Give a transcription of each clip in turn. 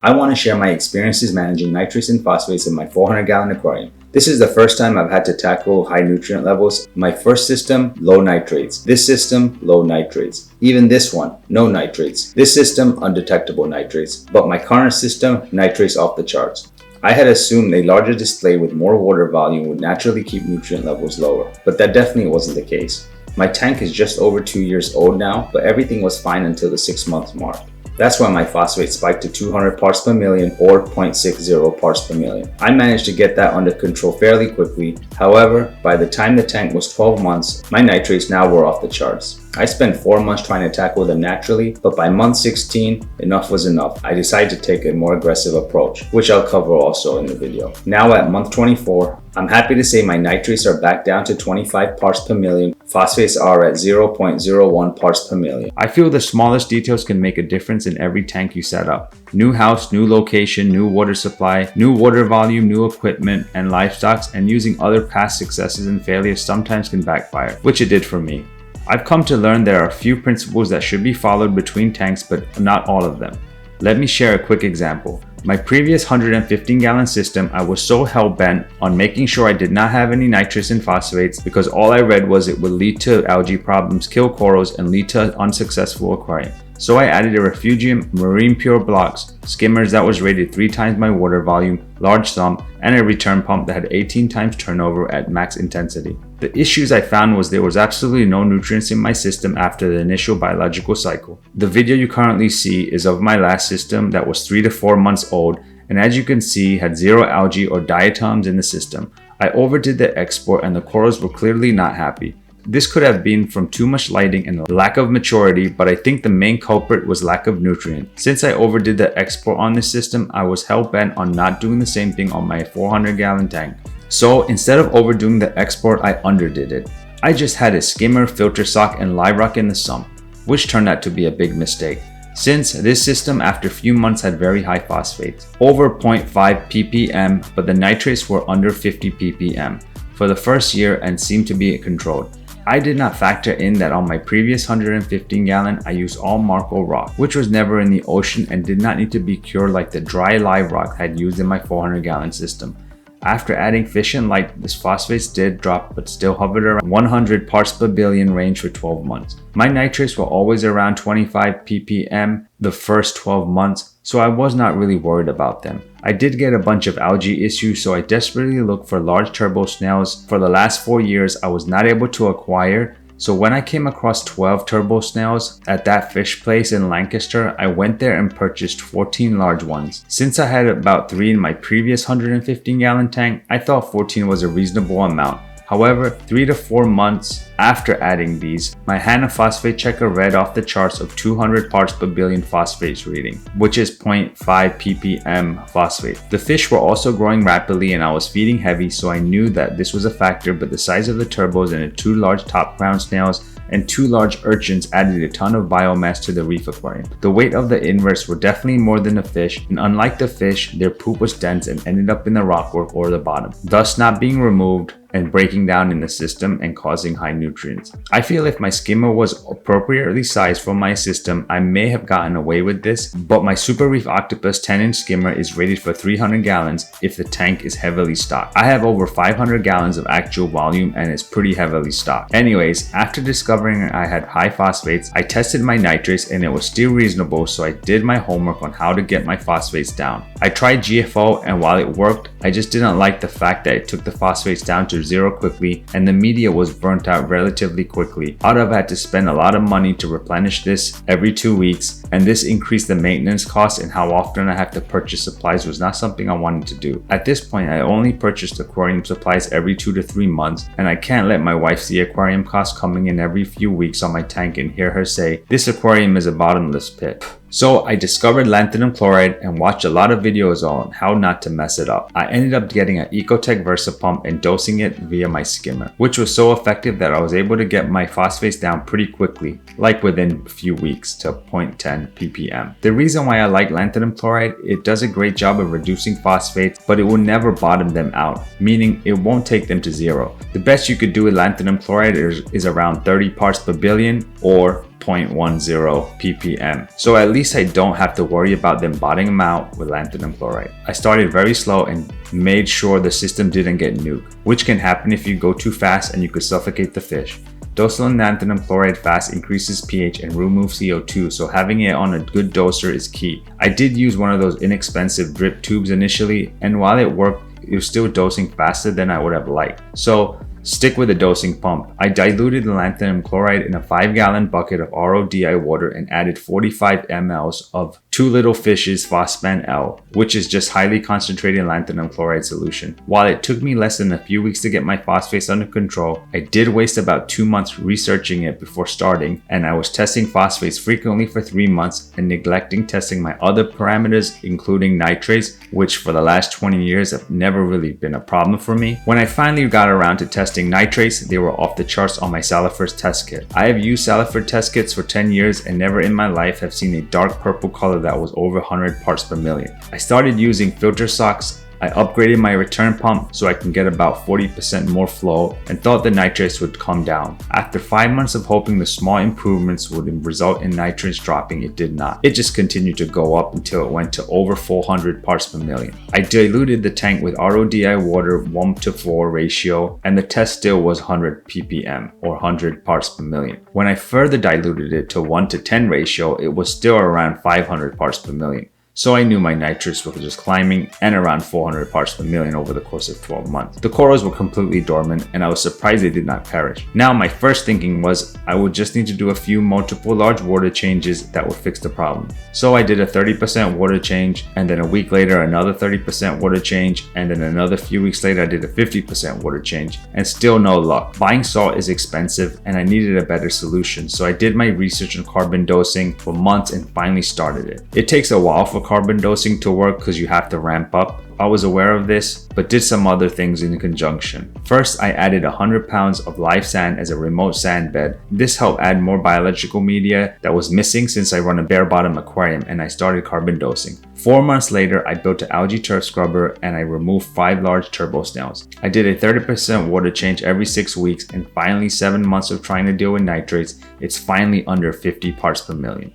I want to share my experiences managing nitrates and phosphates in my 400-gallon aquarium. This is the first time I've had to tackle high nutrient levels. My first system, low nitrates. This system, low nitrates. Even this one, no nitrates. This system, undetectable nitrates. But my current system, nitrates off the charts. I had assumed a larger display with more water volume would naturally keep nutrient levels lower, but that definitely wasn't the case. My tank is just over 2 years old now, but everything was fine until the 6-month mark. That's when my phosphate spiked to 200 parts per million or 0.60 parts per million. I managed to get that under control fairly quickly. However, by the time the tank was 12 months, my nitrates now were off the charts. I spent 4 months trying to tackle them naturally, but by month 16, enough was enough. I decided to take a more aggressive approach, which I'll cover also in the video. Now at month 24, I'm happy to say my nitrates are back down to 25 parts per million. Phosphates are at 0.01 parts per million. I feel the smallest details can make a difference in every tank you set up. New house, new location, new water supply, new water volume, new equipment and livestock, and using other past successes and failures sometimes can backfire, which it did for me. I've come to learn there are a few principles that should be followed between tanks, but not all of them. Let me share a quick example. My previous 115-gallon system, I was so hell-bent on making sure I did not have any nitrates and phosphates because all I read was it would lead to algae problems, kill corals, and lead to unsuccessful aquarium. So I added a refugium, marine pure blocks, skimmers that was rated 3 times my water volume, large sump, and a return pump that had 18 times turnover at max intensity. The issues I found was there was absolutely no nutrients in my system after the initial biological cycle. The video you currently see is of my last system that was 3 to 4 months old, and as you can see had 0 algae or diatoms in the system. I overdid the export and the corals were clearly not happy. This could have been from too much lighting and lack of maturity, but I think the main culprit was lack of nutrient. Since I overdid the export on this system, I was hell-bent on not doing the same thing on my 400-gallon tank. So instead of overdoing the export, I underdid it. I just had a skimmer, filter sock, and live rock in the sump, which turned out to be a big mistake. Since this system after a few months had very high phosphates, over 0.5 ppm, but the nitrates were under 50 ppm for the first year and seemed to be controlled. I did not factor in that on my previous 115-gallon, I used all Marco rock, which was never in the ocean and did not need to be cured like the dry live rock I had used in my 400-gallon system. After adding fish and light, this phosphates did drop but still hovered around 100 parts per billion range for 12 months. My nitrates were always around 25 ppm the first 12 months, so I was not really worried about them. I did get a bunch of algae issues, so I desperately looked for large turbo snails. For the last 4 years, I was not able to acquire, so when I came across 12 turbo snails at that fish place in Lancaster, I went there and purchased 14 large ones. Since I had about 3 in my previous 115-gallon tank, I thought 14 was a reasonable amount. However, 3 to 4 months after adding these, my HANA phosphate checker read off the charts of 200 parts per billion phosphates reading, which is 0.5 ppm phosphate. The fish were also growing rapidly and I was feeding heavy, so I knew that this was a factor, but the size of the turbos and the 2 large top crown snails and 2 large urchins added a ton of biomass to the reef aquarium. The weight of the inverts were definitely more than the fish, and unlike the fish, their poop was dense and ended up in the rockwork or the bottom, thus not being removed and breaking down in the system and causing high nutrients. I feel if my skimmer was appropriately sized for my system, I may have gotten away with this, but my Super Reef Octopus 10-inch skimmer is rated for 300 gallons if the tank is heavily stocked. I have over 500 gallons of actual volume and it's pretty heavily stocked. Anyways, after discovering I had high phosphates, I tested my nitrates and it was still reasonable, so I did my homework on how to get my phosphates down. I tried GFO and while it worked, I just didn't like the fact that it took the phosphates down to 0 quickly and the media was burnt out relatively quickly. I'd have had to spend a lot of money to replenish this every 2 weeks, and this increased the maintenance costs, and how often I have to purchase supplies was not something I wanted to do. At this point, I only purchased aquarium supplies every 2 to 3 months, and I can't let my wife see aquarium costs coming in every few weeks on my tank and hear her say, "This aquarium is a bottomless pit." So I discovered lanthanum chloride and watched a lot of videos on how not to mess it up. I ended up getting an Ecotech Versa pump and dosing it via my skimmer, which was so effective that I was able to get my phosphates down pretty quickly, like within a few weeks to 0.10 ppm. The reason why I like lanthanum chloride, it does a great job of reducing phosphates, but it will never bottom them out, meaning it won't take them to 0. The best you could do with lanthanum chloride is around 30 parts per billion or 0.10 ppm. So at least I don't have to worry about them bottoming out with lanthanum chloride. I started very slow and made sure the system didn't get nuked, which can happen if you go too fast and you could suffocate the fish. Dosing lanthanum chloride fast increases pH and removes CO2, so having it on a good doser is key. I did use one of those inexpensive drip tubes initially, and while it worked, it was still dosing faster than I would have liked. So stick with the dosing pump. I diluted the lanthanum chloride in a 5-gallon bucket of RODI water and added 45 ml of 2 Little Fish's Phosphate L, which is just highly concentrated lanthanum chloride solution. While it took me less than a few weeks to get my phosphates under control, I did waste about 2 months researching it before starting, and I was testing phosphates frequently for 3 months and neglecting testing my other parameters, including nitrates, which for the last 20 years have never really been a problem for me. When I finally got around to testing nitrates, they were off the charts on my Saltwater test kit. I have used Saltwater test kits for 10 years and never in my life have seen a dark purple color that was over 100 parts per million. I started using filter socks. I upgraded my return pump so I can get about 40% more flow and thought the nitrates would come down. After 5 months of hoping the small improvements would result in nitrates dropping, it did not. It just continued to go up until it went to over 400 parts per million. I diluted the tank with RODI water 1:4 ratio and the test still was 100 ppm or 100 parts per million. When I further diluted it to 1:10 ratio, it was still around 500 parts per million. So I knew my nitrates were just climbing and around 400 parts per million over the course of 12 months. The corals were completely dormant and I was surprised they did not perish. Now my first thinking was I would just need to do a few multiple large water changes that would fix the problem. So I did a 30% water change and then a week later another 30% water change and then another few weeks later I did a 50% water change and still no luck. Buying salt is expensive and I needed a better solution, so I did my research on carbon dosing for months and finally started it. It takes a while for carbon dosing to work because you have to ramp up. I was aware of this, but did some other things in conjunction. First, I added 100 pounds of live sand as a remote sand bed. This helped add more biological media that was missing since I run a bare bottom aquarium and I started carbon dosing. 4 months later, I built an algae turf scrubber and I removed 5 large turbo snails. I did a 30% water change every 6 weeks and finally 7 months of trying to deal with nitrates, it's finally under 50 parts per million.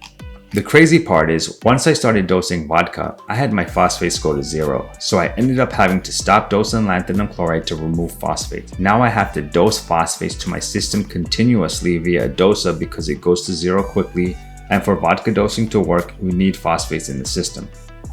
The crazy part is, once I started dosing vodka, I had my phosphates go to 0, so I ended up having to stop dosing lanthanum chloride to remove phosphates. Now I have to dose phosphates to my system continuously via a doser because it goes to 0 quickly, and for vodka dosing to work, we need phosphates in the system.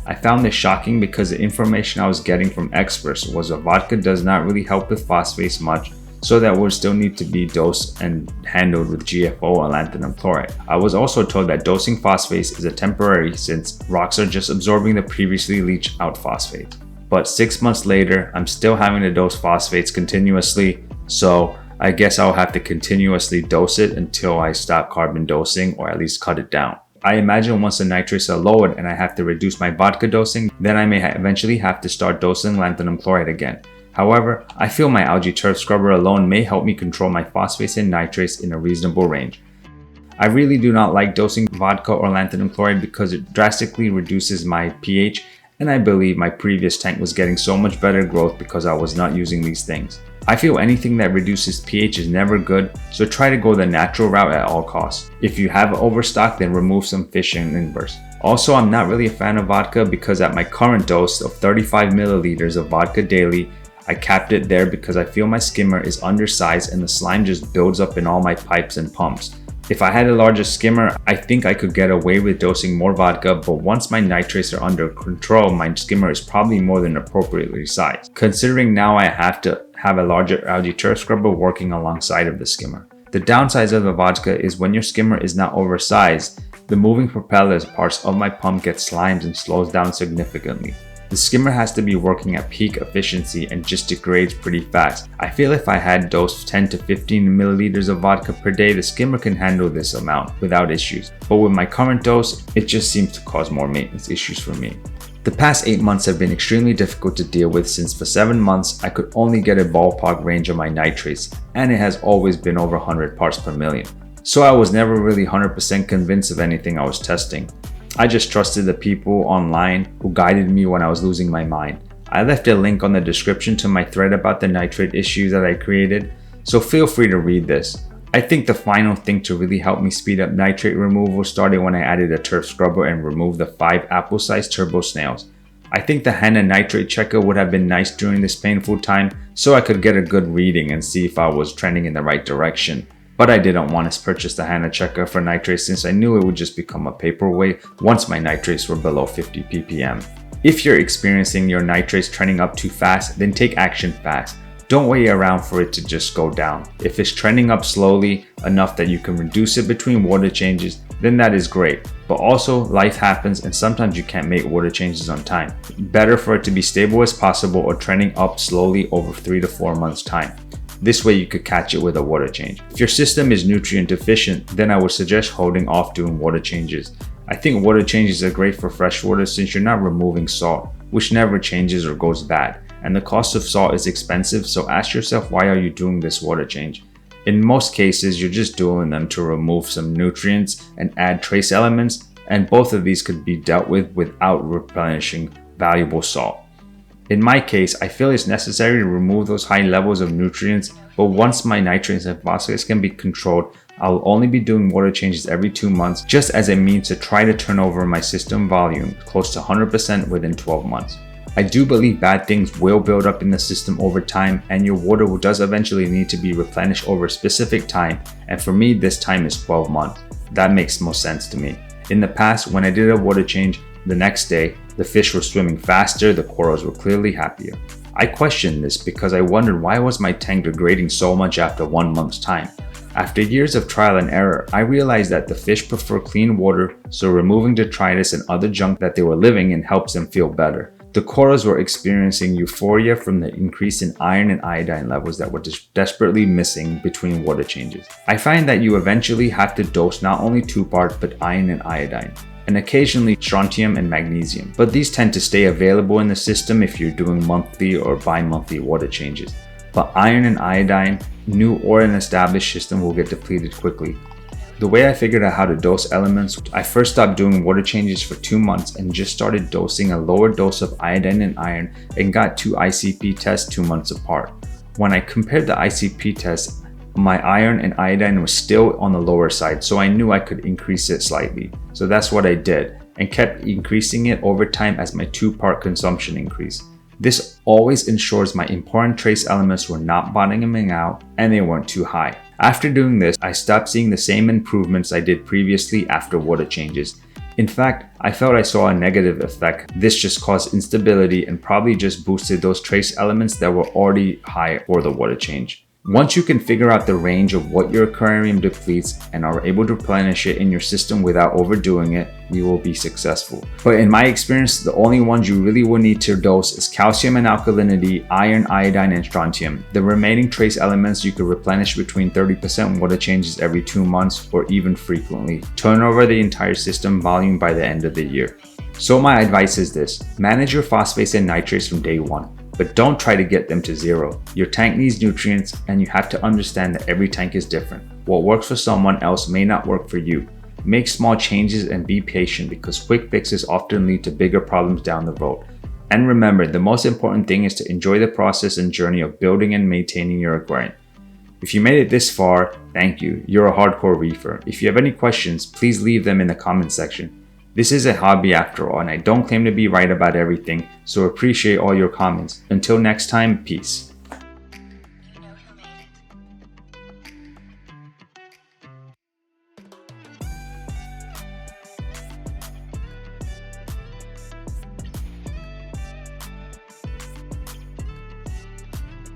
I found this shocking because the information I was getting from experts was that vodka does not really help with phosphates much, so that would still need to be dosed and handled with GFO or lanthanum chloride. I was also told that dosing phosphates is a temporary since rocks are just absorbing the previously leached out phosphate. But 6 months later, I'm still having to dose phosphates continuously, so I guess I'll have to continuously dose it until I stop carbon dosing or at least cut it down. I imagine once the nitrates are lowered and I have to reduce my vodka dosing, then I may eventually have to start dosing lanthanum chloride again. However, I feel my algae turf scrubber alone may help me control my phosphates and nitrates in a reasonable range. I really do not like dosing vodka or lanthanum chloride because it drastically reduces my pH, and I believe my previous tank was getting so much better growth because I was not using these things. I feel anything that reduces pH is never good, so try to go the natural route at all costs. If you have overstock, then remove some fish in inverse. Also, I'm not really a fan of vodka because at my current dose of 35 milliliters of vodka daily, I capped it there because I feel my skimmer is undersized and the slime just builds up in all my pipes and pumps. If I had a larger skimmer, I think I could get away with dosing more vodka, but once my nitrates are under control, my skimmer is probably more than appropriately sized, considering now I have to have a larger algae turf scrubber working alongside of the skimmer. The downside of the vodka is when your skimmer is not oversized, the moving propellers parts of my pump get slimed and slows down significantly. The skimmer has to be working at peak efficiency and just degrades pretty fast. I feel if I had dosed 10 to 15 milliliters of vodka per day, the skimmer can handle this amount without issues. But with my current dose, it just seems to cause more maintenance issues for me. The past 8 months have been extremely difficult to deal with since for 7 months I could only get a ballpark range of my nitrates, and it has always been over 100 parts per million. So I was never really 100% convinced of anything I was testing. I just trusted the people online who guided me when I was losing my mind. I left a link on the description to my thread about the nitrate issues that I created, so feel free to read this. I think the final thing to really help me speed up nitrate removal started when I added a turf scrubber and removed the 5 apple-sized turbo snails. I think the Henna nitrate checker would have been nice during this painful time so I could get a good reading and see if I was trending in the right direction. But I didn't want to purchase the Henna checker for nitrates since I knew it would just become a paperweight once my nitrates were below 50 ppm. If you're experiencing your nitrates trending up too fast, then take action fast. Don't wait around for it to just go down. If it's trending up slowly enough that you can reduce it between water changes, then that is great. But also, life happens and sometimes you can't make water changes on time. Better for it to be stable as possible or trending up slowly over 3 to 4 months time. This way you could catch it with a water change. If your system is nutrient deficient, then I would suggest holding off doing water changes. I think water changes are great for freshwater since you're not removing salt, which never changes or goes bad. And the cost of salt is expensive, so ask yourself, why are you doing this water change? In most cases, you're just doing them to remove some nutrients and add trace elements, and both of these could be dealt with without replenishing valuable salt. In my case, I feel it's necessary to remove those high levels of nutrients, but once my nitrates and phosphates can be controlled, I'll only be doing water changes every 2 months just as a means to try to turn over my system volume close to 100% within 12 months. I do believe bad things will build up in the system over time, and your water does eventually need to be replenished over a specific time, and for me this time is 12 months. That makes most sense to me. In the past, when I did a water change, the next day, the fish were swimming faster, the corals were clearly happier. I questioned this because I wondered why was my tank degrading so much after 1 month's time. After years of trial and error, I realized that the fish prefer clean water, so removing detritus and other junk that they were living in helps them feel better. The corals were experiencing euphoria from the increase in iron and iodine levels that were desperately missing between water changes. I find that you eventually have to dose not only 2 parts but iron and iodine, and occasionally strontium and magnesium, but these tend to stay available in the system if you're doing monthly or bi-monthly water changes. But iron and iodine, new or an established system, will get depleted quickly. The way I figured out how to dose elements, I first stopped doing water changes for 2 months and just started dosing a lower dose of iodine and iron and got 2 ICP tests 2 months apart. When I compared the ICP tests, my iron and iodine was still on the lower side, so I knew I could increase it slightly. So that's what I did and kept increasing it over time as my 2-part consumption increased. This always ensures my important trace elements were not bottoming out and they weren't too high. After doing this, I stopped seeing the same improvements I did previously after water changes. In fact, I felt I saw a negative effect. This just caused instability and probably just boosted those trace elements that were already high for the water change. Once you can figure out the range of what your aquarium depletes and are able to replenish it in your system without overdoing it, you will be successful. But in my experience, the only ones you really will need to dose is calcium and alkalinity, iron, iodine, and strontium. The remaining trace elements you could replenish between 30% water changes every 2 months or even frequently. Turn over the entire system volume by the end of the year. So my advice is this: manage your phosphates and nitrates from day one. But don't try to get them to 0. Your tank needs nutrients and you have to understand that every tank is different. What works for someone else may not work for you. Make small changes and be patient because quick fixes often lead to bigger problems down the road. And remember, the most important thing is to enjoy the process and journey of building and maintaining your aquarium. If you made it this far, thank you. You're a hardcore reefer. If you have any questions, please leave them in the comment section. This is a hobby after all, and I don't claim to be right about everything, so appreciate all your comments. Until next time, peace.